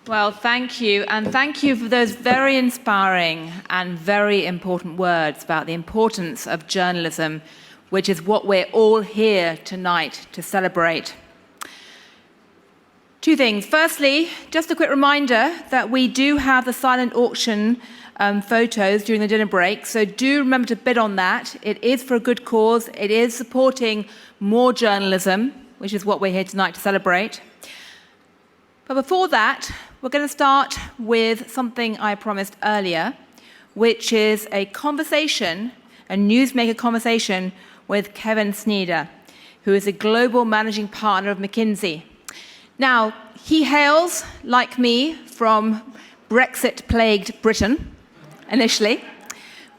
Well, thank you. And thank you for those very inspiring and very important words about the importance of journalism, which is what we're all here tonight to celebrate. Two things. Firstly, just a quick reminder that we do have the silent auction photos during the dinner break, so do remember to bid on that. It is for a good cause. It is supporting more journalism, which is what we're here tonight to celebrate. But before that, we're going to start with something I promised earlier, which is a conversation, a Newsmaker conversation with Kevin Sneader, who is a global managing partner of McKinsey. Now, he hails, like me, from Brexit-plagued Britain, initially,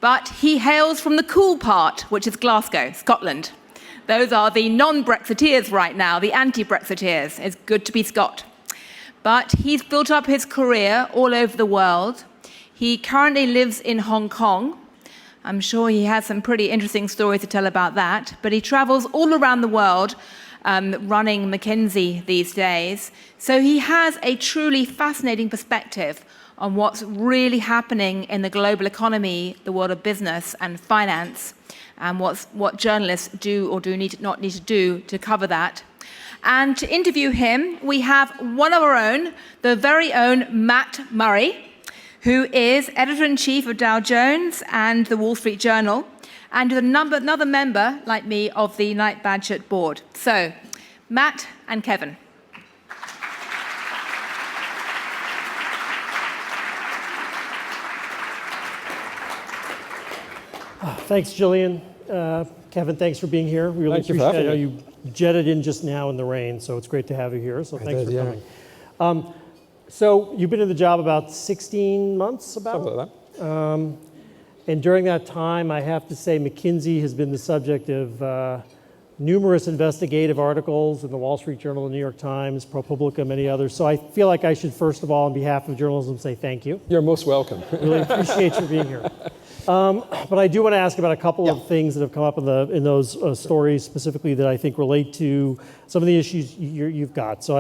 but he hails from the cool part, which is Glasgow, Scotland. Those are the non-Brexiteers right now, the anti-Brexiteers. It's good to be Scot. But he's built up his career all over the world. He currently lives in Hong Kong. I'm sure he has some pretty interesting stories to tell about that. But he travels all around the world running McKinsey these days. So he has a truly fascinating perspective on what's really happening in the global economy, the world of business and finance, and what journalists do or not need to do to cover that. And to interview him, we have one of our own, the very own Matt Murray, who is editor-in-chief of Dow Jones and the Wall Street Journal, and another member, like me, of the Knight-Bagehot board. So, Matt and Kevin. Thanks, Gillian. Kevin, thanks for being here. We really appreciate it. You jetted in just now in the rain, so it's great to have you here. So thanks for coming. So you've been in the job about 16 months, about? Something like that. And during that time, I have to say McKinsey has been the subject of numerous investigative articles in the Wall Street Journal, the New York Times, ProPublica, many others. So I feel like I should, first of all, on behalf of journalism, say thank you. You're most welcome. Really appreciate you being here. But I do want to ask about a couple of things that have come up in those stories specifically that I think relate to some of the issues you've got. So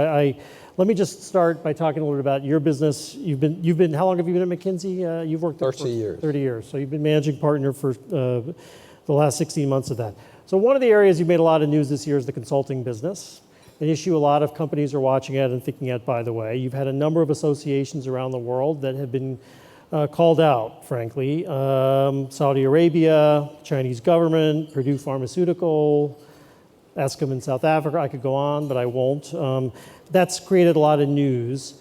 let me just start by talking a little bit about your business. You've been how long have you been at McKinsey? You've worked there 30 years. 30 years. So you've been managing partner for the last 16 months of that. So one of the areas you made a lot of news this year is the consulting business, an issue a lot of companies are watching at and thinking at, by the way. You've had a number of associations around the world that have been called out, frankly. Saudi Arabia, Chinese government, Purdue Pharmaceutical, Eskom in South Africa. I could go on, but I won't. That's created a lot of news.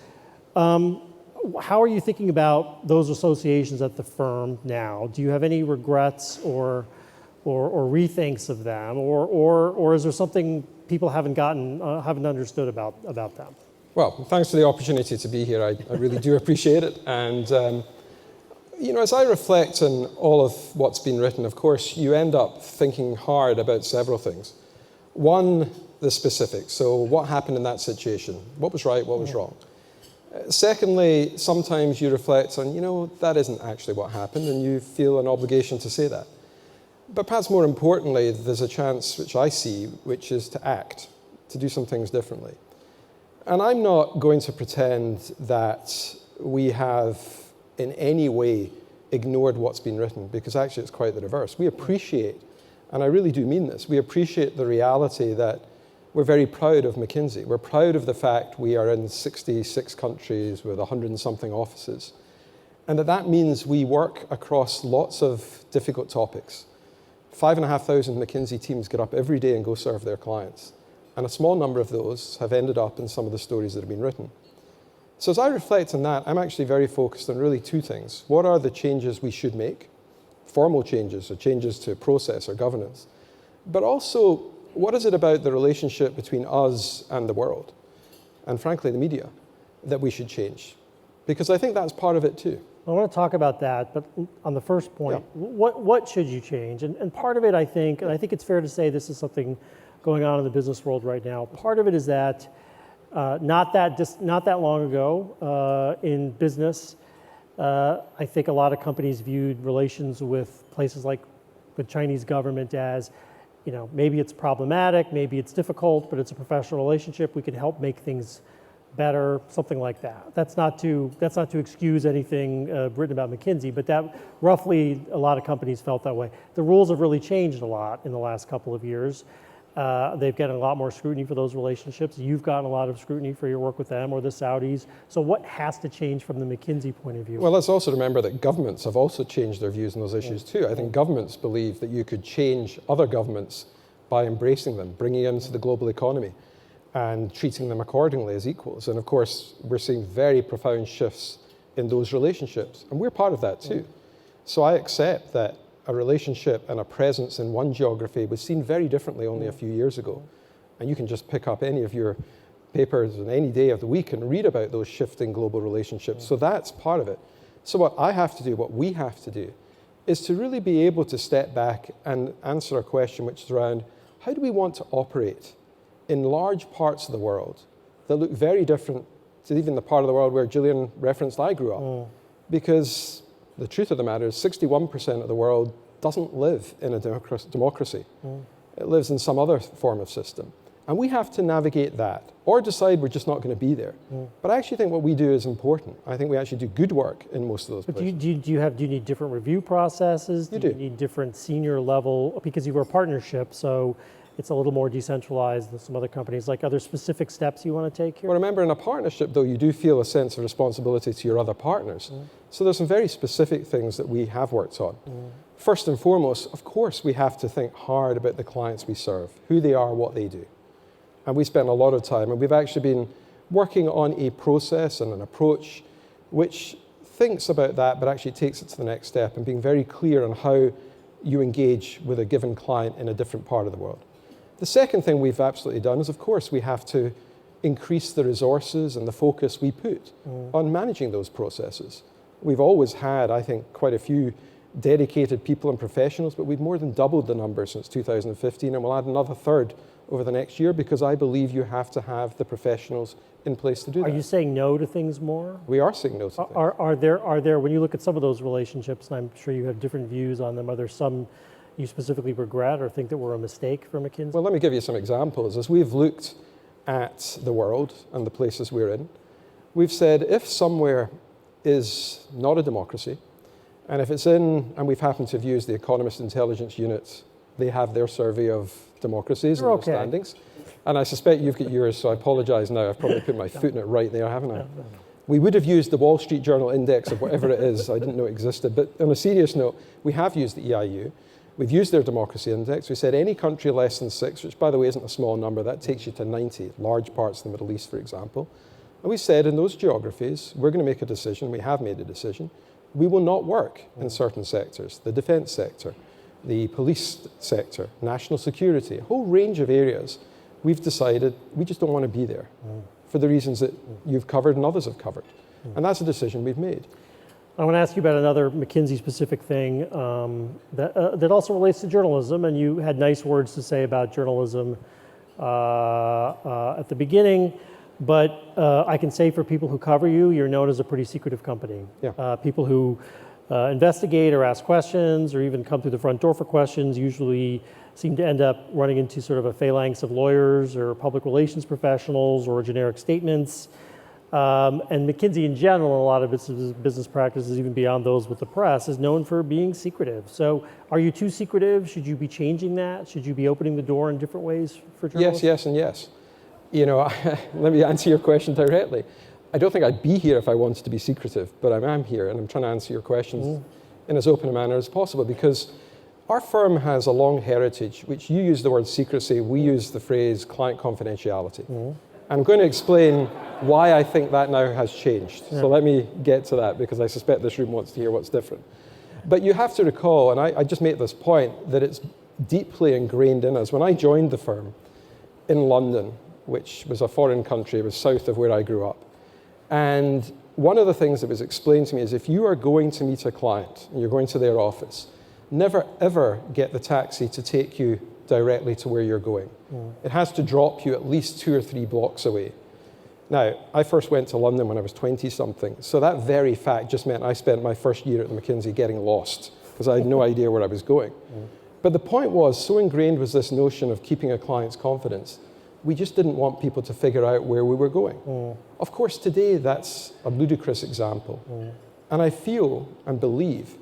How are you thinking about those associations at the firm now? Do you have any regrets or rethinks of them, or is there something people haven't understood about them? Well, thanks for the opportunity to be here. I really do appreciate it. And as I reflect on all of what's been written, of course, you end up thinking hard about several things. One, the specifics. So what happened in that situation? What was right? What was wrong? Secondly, sometimes you reflect on, that isn't actually what happened, and you feel an obligation to say that. But perhaps more importantly, there's a chance, which I see, which is to act, to do some things differently. And I'm not going to pretend that we have in any way ignored what's been written, because actually it's quite the reverse. We appreciate, and I really do mean this, we appreciate the reality that we're very proud of McKinsey. We're proud of the fact we are in 66 countries with 100 and something offices. And that means we work across lots of difficult topics. 5,500 McKinsey teams get up every day and go serve their clients. And a small number of those have ended up in some of the stories that have been written. So as I reflect on that, I'm actually very focused on really two things. What are the changes we should make? Formal changes or changes to process or governance. But also, what is it about the relationship between us and the world, and frankly the media, that we should change? Because I think that's part of it too. I want to talk about that, but on the first point, what should you change? And part of it, I think it's fair to say this is something going on in the business world right now. Part of it is that not that long ago in business, I think a lot of companies viewed relations with places like the Chinese government as, maybe it's problematic, maybe it's difficult, but it's a professional relationship. We can help make things better, something like that. That's not to excuse anything written about McKinsey, but that roughly a lot of companies felt that way. The rules have really changed a lot in the last couple of years. They've gotten a lot more scrutiny for those relationships. You've gotten a lot of scrutiny for your work with them or the Saudis. So what has to change from the McKinsey point of view? Well, let's also remember that governments have also changed their views on those issues too. I think governments believe that you could change other governments by embracing them, bringing them into the global economy and treating them accordingly as equals. And of course, we're seeing very profound shifts in those relationships. And we're part of that too. So I accept that a relationship and a presence in one geography was seen very differently only a few years ago. And you can just pick up any of your papers on any day of the week and read about those shifting global relationships. So that's part of it. So what I have to do, what we have to do, is to really be able to step back and answer a question which is around, how do we want to operate in large parts of the world that look very different to even the part of the world where Gillian referenced I grew up? Because the truth of the matter is 61% of the world doesn't live in a democracy. It lives in some other form of system. And we have to navigate that or decide we're just not going to be there. But I actually think what we do is important. I think we actually do good work in most of those places. But do you need different review processes? Do you need different senior level, because you were a partnership, so it's a little more decentralized than some other companies. Like, are there specific steps you want to take here? Well, remember, in a partnership, though, you do feel a sense of responsibility to your other partners. So there's some very specific things that we have worked on. First and foremost, of course, we have to think hard about the clients we serve, who they are, what they do. And we spend a lot of time, and we've actually been working on a process and an approach which thinks about that, but actually takes it to the next step and being very clear on how you engage with a given client in a different part of the world. The second thing we've absolutely done is, of course, we have to increase the resources and the focus we put on managing those processes. We've always had, I think, quite a few dedicated people and professionals, but we've more than doubled the number since 2015, and we'll add another third over the next year, because I believe you have to have the professionals in place to do that. Are you saying no to things more? We are saying no to things. Are there, when you look at some of those relationships, and I'm sure you have different views on them, are there some you specifically regret or think that were a mistake for McKinsey? Well, let me give you some examples. As we've looked at the world and the places we're in, we've said if somewhere is not a democracy, and if it's in, and we've happened to have used the Economist Intelligence Unit, they have their survey of democracies and those standings. And I suspect you've got yours, so I apologize now. I've probably put my foot in it right there, haven't I? No. We would have used the Wall Street Journal Index of whatever it is. I didn't know it existed. But on a serious note, we have used the EIU. We've used their democracy index. We said any country less than 6, which by the way isn't a small number, that takes you to 90, large parts of the Middle East, for example. And we said in those geographies, we're going to make a decision, we have made a decision, we will not work in certain sectors, the defense sector, the police sector, national security, a whole range of areas. We've decided we just don't want to be there for the reasons that you've covered and others have covered. And that's a decision we've made. I want to ask you about another McKinsey-specific thing that also relates to journalism, and you had nice words to say about journalism at the beginning, but I can say for people who cover you, you're known as a pretty secretive company. Yeah. People who investigate or ask questions or even come through the front door for questions usually seem to end up running into sort of a phalanx of lawyers or public relations professionals or generic statements. And McKinsey in general, and a lot of its business practices, even beyond those with the press, is known for being secretive. So are you too secretive? Should you be changing that? Should you be opening the door in different ways for journalists? Yes, yes, and yes. You know, let me answer your question directly. I don't think I'd be here if I wanted to be secretive, but I am here, and I'm trying to answer your questions in as open a manner as possible, because our firm has a long heritage, which you use the word secrecy, we use the phrase client confidentiality. I'm going to explain why I think that now has changed. So let me get to that, because I suspect this room wants to hear what's different. But you have to recall, and I just make this point, that it's deeply ingrained in us. When I joined the firm in London, which was a foreign country, it was south of where I grew up, and one of the things that was explained to me is if you are going to meet a client and you're going to their office, never ever get the taxi to take you directly to where you're going. It has to drop you at least 2 or 3 blocks away. Now, I first went to London when I was 20-something, so that very fact just meant I spent my first year at McKinsey getting lost, because I had no idea where I was going. But the point was, so ingrained was this notion of keeping a client's confidence, We just didn't want people to figure out where we were going. Of course, today that's a ludicrous example. And I feel and believe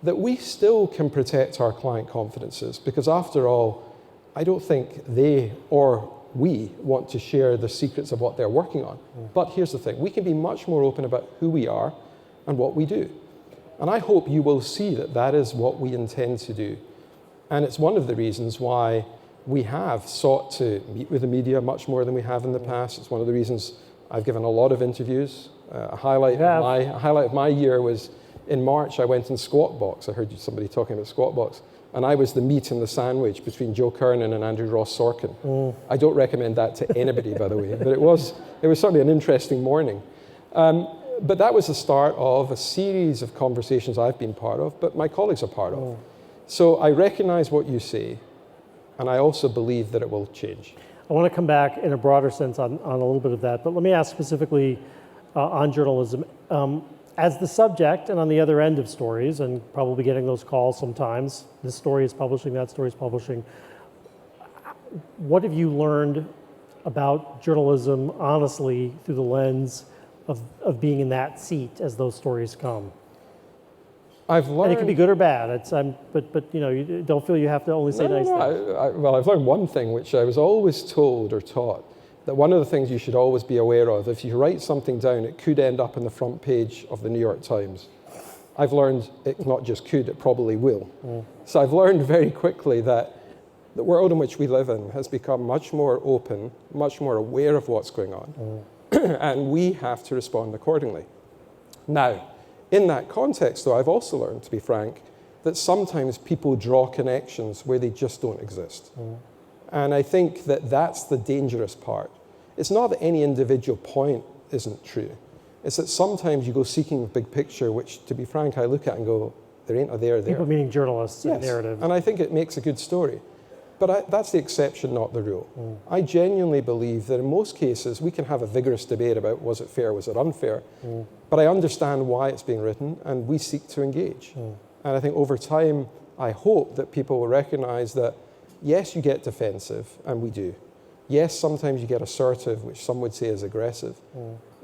that we still can protect our client confidences, because after all, I don't think they or we want to share the secrets of what they're working on. But here's the thing, we can be much more open about who we are and what we do. And I hope you will see that that is what we intend to do. And it's one of the reasons why we have sought to meet with the media much more than we have in the past. It's one of the reasons I've given a lot of interviews. A highlight of my year was in March, I went in Squawk Box. I heard somebody talking about Squawk Box. And I was the meat in the sandwich between Joe Kernan and Andrew Ross Sorkin. I don't recommend that to anybody, by the way, but it was certainly an interesting morning. But that was the start of a series of conversations I've been part of, but my colleagues are part of. So I recognize what you say, and I also believe that it will change. I want to come back in a broader sense on a little bit of that, but let me ask specifically on journalism. As the subject and on the other end of stories, and probably getting those calls sometimes, this story is publishing, that story is publishing, what have you learned about journalism, honestly, through the lens of being in that seat as those stories come? I've learned... And it can be good or bad, but you know, you don't feel you have to only say nice things. Well, I've learned one thing, which I was always told or taught, that one of the things you should always be aware of, if you write something down, it could end up on the front page of the New York Times. I've learned it not just could, it probably will. So I've learned very quickly that the world in which we live in has become much more open, much more aware of what's going on, and we have to respond accordingly. Now, in that context, though, I've also learned, to be frank, that sometimes people draw connections where they just don't exist. And I think that that's the dangerous part. It's not that any individual point isn't true. It's that sometimes you go seeking the big picture, which, to be frank, I look at and go, there ain't a there there. People meaning journalists and narrative. And I think it makes a good story. But that's the exception, not the rule. I genuinely believe that in most cases, we can have a vigorous debate about was it fair, was it unfair? But I understand why it's being written, and we seek to engage. And I think over time, I hope that people will recognize that yes, you get defensive, and we do. Yes, sometimes you get assertive, which some would say is aggressive.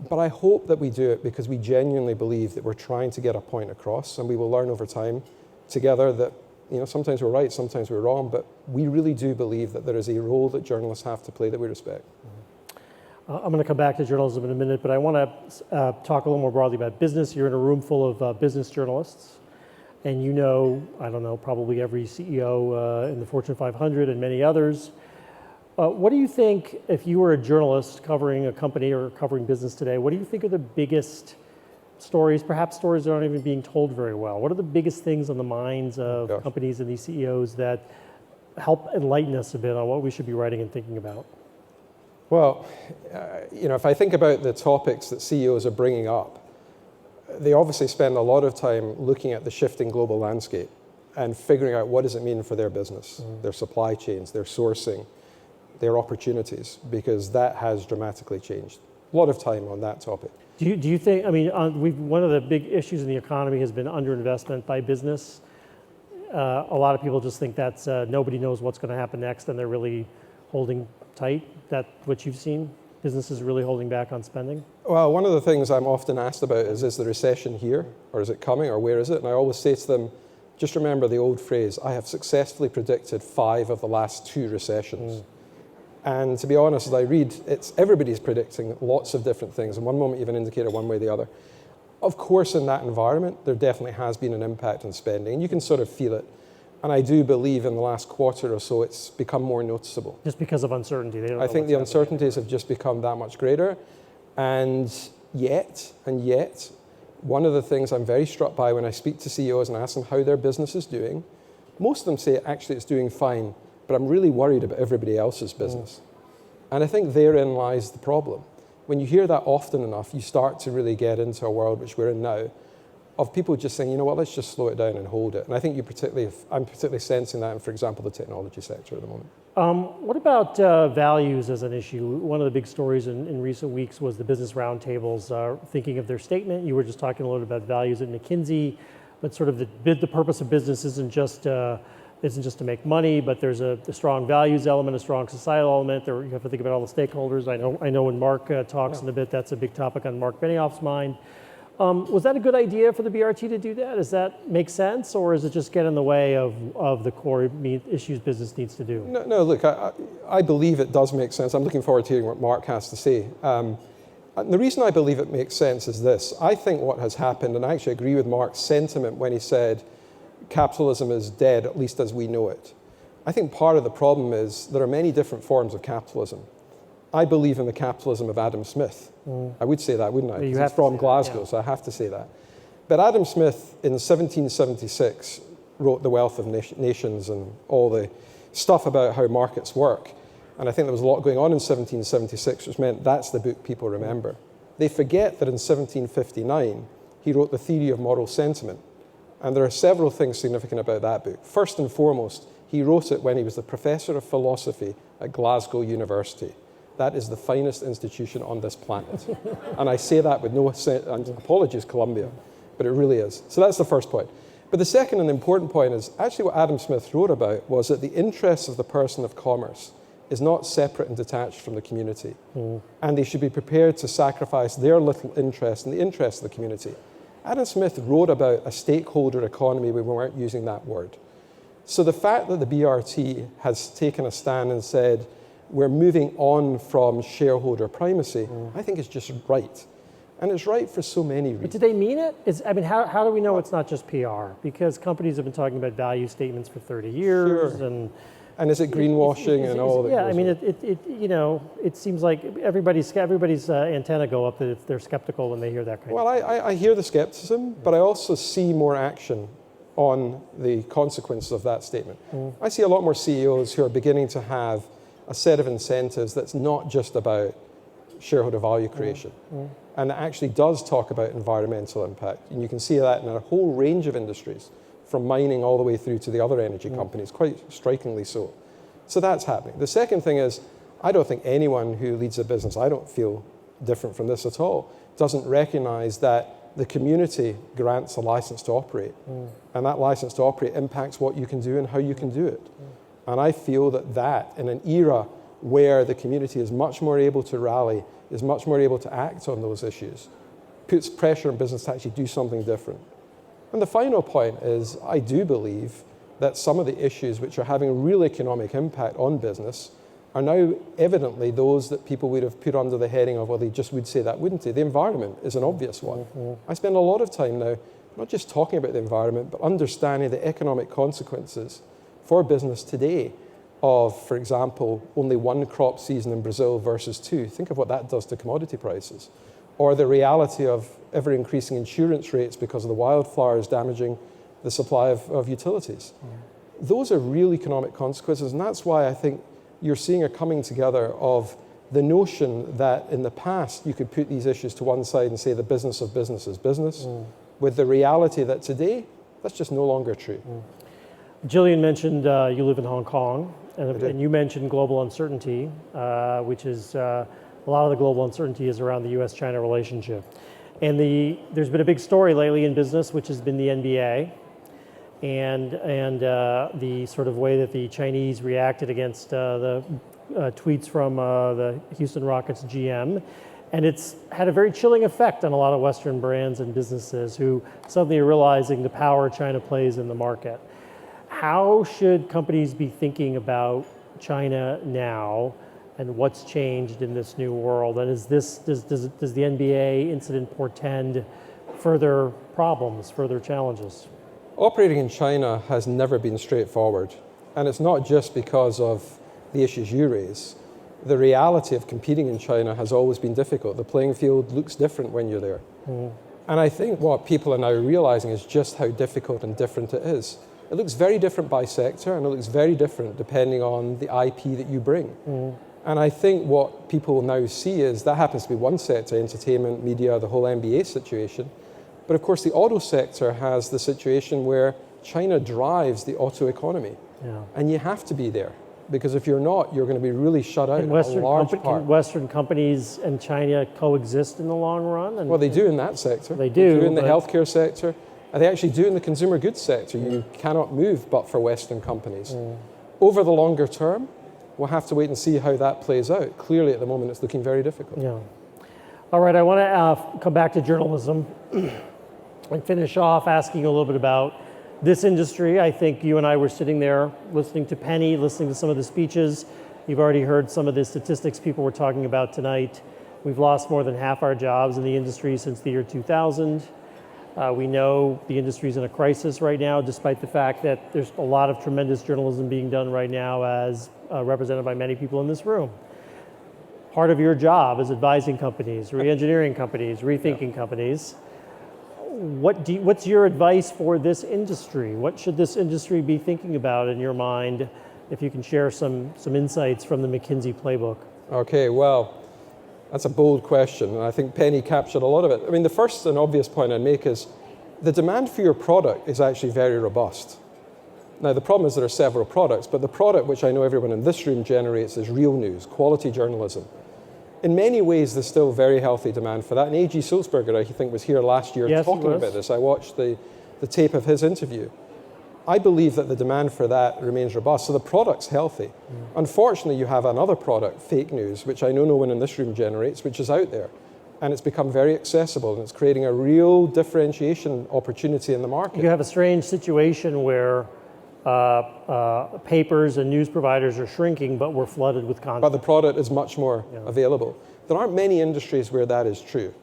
But I hope that we do it because we genuinely believe that we're trying to get a point across, and we will learn over time together that, you know, sometimes we're right, sometimes we're wrong, but we really do believe that there is a role that journalists have to play that we respect. I'm going to come back to journalism in a minute, but I want to talk a little more broadly about business. You're in a room full of business journalists. And you know, I don't know, probably every CEO in the Fortune 500 and many others. What do you think, if you were a journalist covering a company or covering business today, what do you think are the biggest stories, perhaps stories that aren't even being told very well? What are the biggest things on the minds of companies and these CEOs that help enlighten us a bit on what we should be writing and thinking about? Well, you know, if I think about the topics that CEOs are bringing up, they obviously spend a lot of time looking at the shifting global landscape and figuring out what does it mean for their business, their supply chains, their sourcing, their opportunities, because that has dramatically changed. A lot of time on that topic. Do you think, I mean, one of the big issues in the economy has been underinvestment by business. A lot of people just think that's nobody knows what's going to happen next and they're really holding tight. That what you've seen? Businesses really holding back on spending? Well, one of the things I'm often asked about is the recession here, or is it coming, or where is it? And I always say to them, just remember the old phrase, I have successfully predicted 5 of the last 2 recessions. And to be honest, as I read, everybody's predicting lots of different things, and one moment you have an indicator one way or the other. Of course, in that environment, there definitely has been an impact on spending, and you can sort of feel it. And I do believe in the last quarter or so, it's become more noticeable. Just because of uncertainty? They don't know I think the uncertainties have just become that much greater. And yet, one of the things I'm very struck by when I speak to CEOs and ask them how their business is doing, most of them say, actually, it's doing fine, but I'm really worried about everybody else's business. And I think therein lies the problem. When you hear that often enough, you start to really get into a world which we're in now, of people just saying, you know what, let's just slow it down and hold it. And I think I'm particularly sensing that in, for example, the technology sector at the moment. What about values as an issue? One of the big stories in recent weeks was the business roundtables thinking of their statement. You were just talking a little bit about values at McKinsey, but sort of the purpose of business isn't just isn't just to make money, but there's a strong values element, a strong societal element. There, you have to think about all the stakeholders. I know when Mark talks in a bit, that's a big topic on Mark Benioff's mind. Was that a good idea for the BRT to do that? Does that make sense, or is it just get in the way of the core issues business needs to do? No, look, I believe it does make sense. I'm looking forward to hearing what Mark has to say. The reason I believe it makes sense is this. I think what has happened, and I actually agree with Mark's sentiment when he said capitalism is dead, at least as we know it. I think part of the problem is there are many different forms of capitalism. I believe in the capitalism of Adam Smith. I would say that, wouldn't I? Because he's from Glasgow, so I have to say that. But Adam Smith in 1776 wrote The Wealth of Nations and all the stuff about how markets work. And I think there was a lot going on in 1776, which meant that's the book people remember. They forget that in 1759, he wrote The Theory of Moral Sentiment. And there are several things significant about that book. First and foremost, he wrote it when he was the professor of philosophy at Glasgow University. That is the finest institution on this planet. And I say that with no apologies, Columbia, but it really is. So that's the first point. But the second and important point is actually what Adam Smith wrote about was that the interests of the person of commerce is not separate and detached from the community. And they should be prepared to sacrifice their little interest in the interest of the community. Adam Smith wrote about a stakeholder economy when we weren't using that word. So the fact that the BRT has taken a stand and said, we're moving on from shareholder primacy, I think is just right. And it's right for so many reasons. But do they mean it? How do we know it's not just PR? Because companies have been talking about value statements for 30 years. Sure. And is it greenwashing and all that? Yeah, I mean, it seems like everybody's antenna go up that they're skeptical when they hear that kind of thing. Well, I hear the skepticism, but I also see more action on the consequences of that statement. I see a lot more CEOs who are beginning to have a set of incentives that's not just about shareholder value creation, and that actually does talk about environmental impact. And you can see that in a whole range of industries, from mining all the way through to the other energy companies, quite strikingly so. So that's happening. The second thing is, I don't think anyone who leads a business, I don't feel different from this at all, doesn't recognize that the community grants a license to operate. And that license to operate impacts what you can do and how you can do it. And I feel that in an era where the community is much more able to rally, is much more able to act on those issues, puts pressure on business to actually do something different. And the final point is, I do believe that some of the issues which are having a real economic impact on business are now evidently those that people would have put under the heading of, well, they just would say that, wouldn't they? The environment is an obvious one. I spend a lot of time now, not just talking about the environment, but understanding the economic consequences for business today of, for example, only one crop season in Brazil versus two. Think of what that does to commodity prices. Or the reality of ever-increasing insurance rates because of the wildfires damaging the supply of utilities. Those are real economic consequences, and that's why I think you're seeing a coming together of the notion that in the past you could put these issues to one side and say the business of business is business, with the reality that today, that's just no longer true. Gillian mentioned you live in Hong Kong, and you mentioned global uncertainty, which is a lot of the global uncertainty is around the U.S.-China relationship. And there's been a big story lately in business, which has been the NBA, and the sort of way that the Chinese reacted against the tweets from the Houston Rockets GM. And it's had a very chilling effect on a lot of Western brands and businesses who suddenly are realizing the power China plays in the market. How should companies be thinking about China now, and what's changed in this new world? And does the NBA incident portend further problems, further challenges? Operating in China has never been straightforward. And it's not just because of the issues you raise. The reality of competing in China has always been difficult. The playing field looks different when you're there. And I think what people are now realizing is just how difficult and different it is. It looks very different by sector, and it looks very different depending on the IP that you bring. And I think what people now see is that happens to be one sector, entertainment, media, the whole NBA situation. But of course, the auto sector has the situation where China drives the auto economy. And you have to be there, because if you're not, you're going to be really shut out. Can Western companies and China coexist in the long run? Well, they do in that sector. They do in the healthcare sector. And they actually do in the consumer goods sector. You cannot move but for Western companies. Over the longer term, we'll have to wait and see how that plays out. Clearly, at the moment, it's looking very difficult. Yeah. All right, I want to come back to journalism and finish off asking a little bit about this industry. I think you and I were sitting there listening to Penny, listening to some of the speeches. You've already heard some of the statistics people were talking about tonight. We've lost more than half our jobs in the industry since the year 2000. We know the industry's in a crisis right now, despite the fact that there's a lot of tremendous journalism being done right now, as represented by many people in this room. Part of your job is advising companies, re-engineering companies, rethinking companies. What's your advice for this industry? What should this industry be thinking about in your mind? If you can share some insights from the McKinsey playbook. Okay, well, that's a bold question, and I think Penny captured a lot of it. I mean, the first and obvious point I'd make is the demand for your product is actually very robust. Now, the problem is there are several products, but the product which I know everyone in this room generates is real news, quality journalism. In many ways, there's still very healthy demand for that, and A.G. Sulzberger, I think, was here last year talking about this. I watched the tape of his interview. I believe that the demand for that remains robust, so the product's healthy. Unfortunately, you have another product, fake news, which I know no one in this room generates, which is out there. And it's become very accessible, and it's creating a real differentiation opportunity in the market. You have a strange situation where papers and news providers are shrinking, but we're flooded with content. But the product is much more available. There aren't many industries where that is true.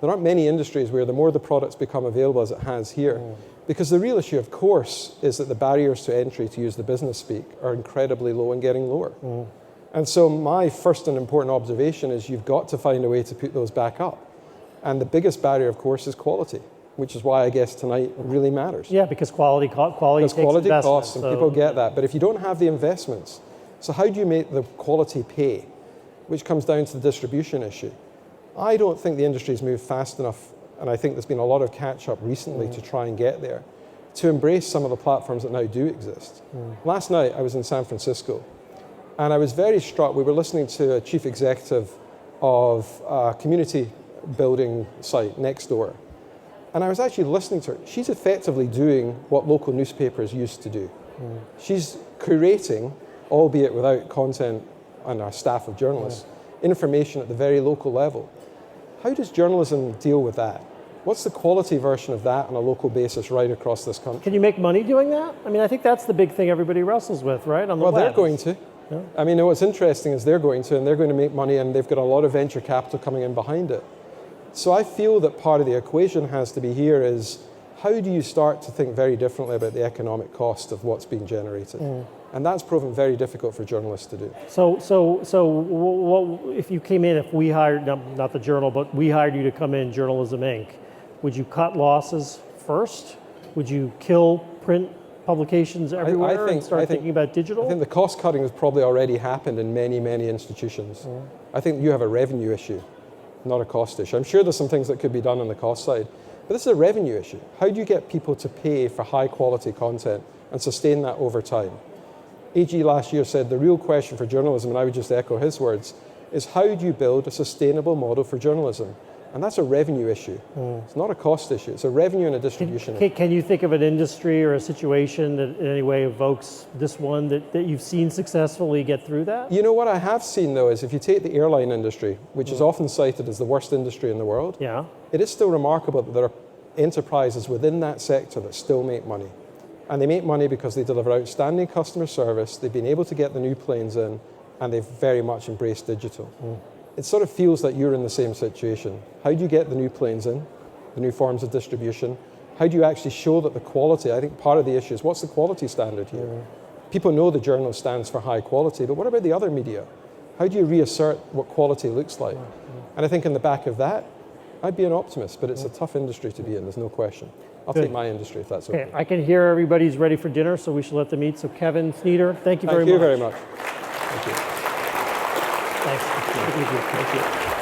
There aren't many industries where the more the products become available as it has here. Because the real issue, of course, is that the barriers to entry, to use the business speak, are incredibly low and getting lower. And so my first and important observation is you've got to find a way to put those back up. And the biggest barrier, of course, is quality, which is why I guess tonight really matters. Yeah, because quality because takes quality investment, costs, and people get that. But if you don't have the investments, so how do you make the quality pay, which comes down to the distribution issue? I don't think the industry's moved fast enough, and I think there's been a lot of catch-up recently to try and get there, to embrace some of the platforms that now do exist. Last night, I was in San Francisco, and I was very struck. We were listening to a chief executive of a community building site next door, and I was actually listening to her. She's effectively doing what local newspapers used to do. She's curating, albeit without content and a staff of journalists, information at the very local level. How does journalism deal with that? What's the quality version of that on a local basis right across this country? Can you make money doing that? I mean, I think that's the big thing everybody wrestles with, right? On the well, web. they're going to. Yeah. I mean, what's interesting is they're going to, and they're going to make money, and they've got a lot of venture capital coming in behind it. So I feel that part of the equation has to be here is how do you start to think very differently about the economic cost of what's being generated? And that's proven very difficult for journalists to do. So if you came in, if we hired, not the Journal, but we hired you to come in, Journalism Inc., would you cut losses first? Would you kill print publications everywhere and start thinking about digital? I think the cost cutting has probably already happened in many, many institutions. I think you have a revenue issue, not a cost issue. I'm sure there's some things that could be done on the cost side, but this is a revenue issue. How do you get people to pay for high quality content and sustain that over time? AG last year said the real question for journalism, and I would just echo his words, is how do you build a sustainable model for journalism? And that's a revenue issue. It's not a cost issue. It's a revenue and a distribution issue. Can you think of an industry or a situation that in any way evokes this one that you've seen successfully get through that? You know what I have seen, though, is if you take the airline industry, which is often cited as the worst industry in the world, it is still remarkable that there are enterprises within that sector that still make money. And they make money because they deliver outstanding customer service, they've been able to get the new planes in, and they've very much embraced digital. It sort of feels like you're in the same situation. How do you get the new planes in, the new forms of distribution? How do you actually show that the quality, I think part of the issue is what's the quality standard here? People know the Journal stands for high quality, but what about the other media? How do you reassert what quality looks like? And I think in the back of that, I'd be an optimist, but it's a tough industry to be in, there's no question. I'll take my industry if that's okay. I can hear everybody's ready for dinner, so we should let them eat. So Kevin, Sneader, thank you very much. Thank you very much. Thank you. Thanks. Thank you.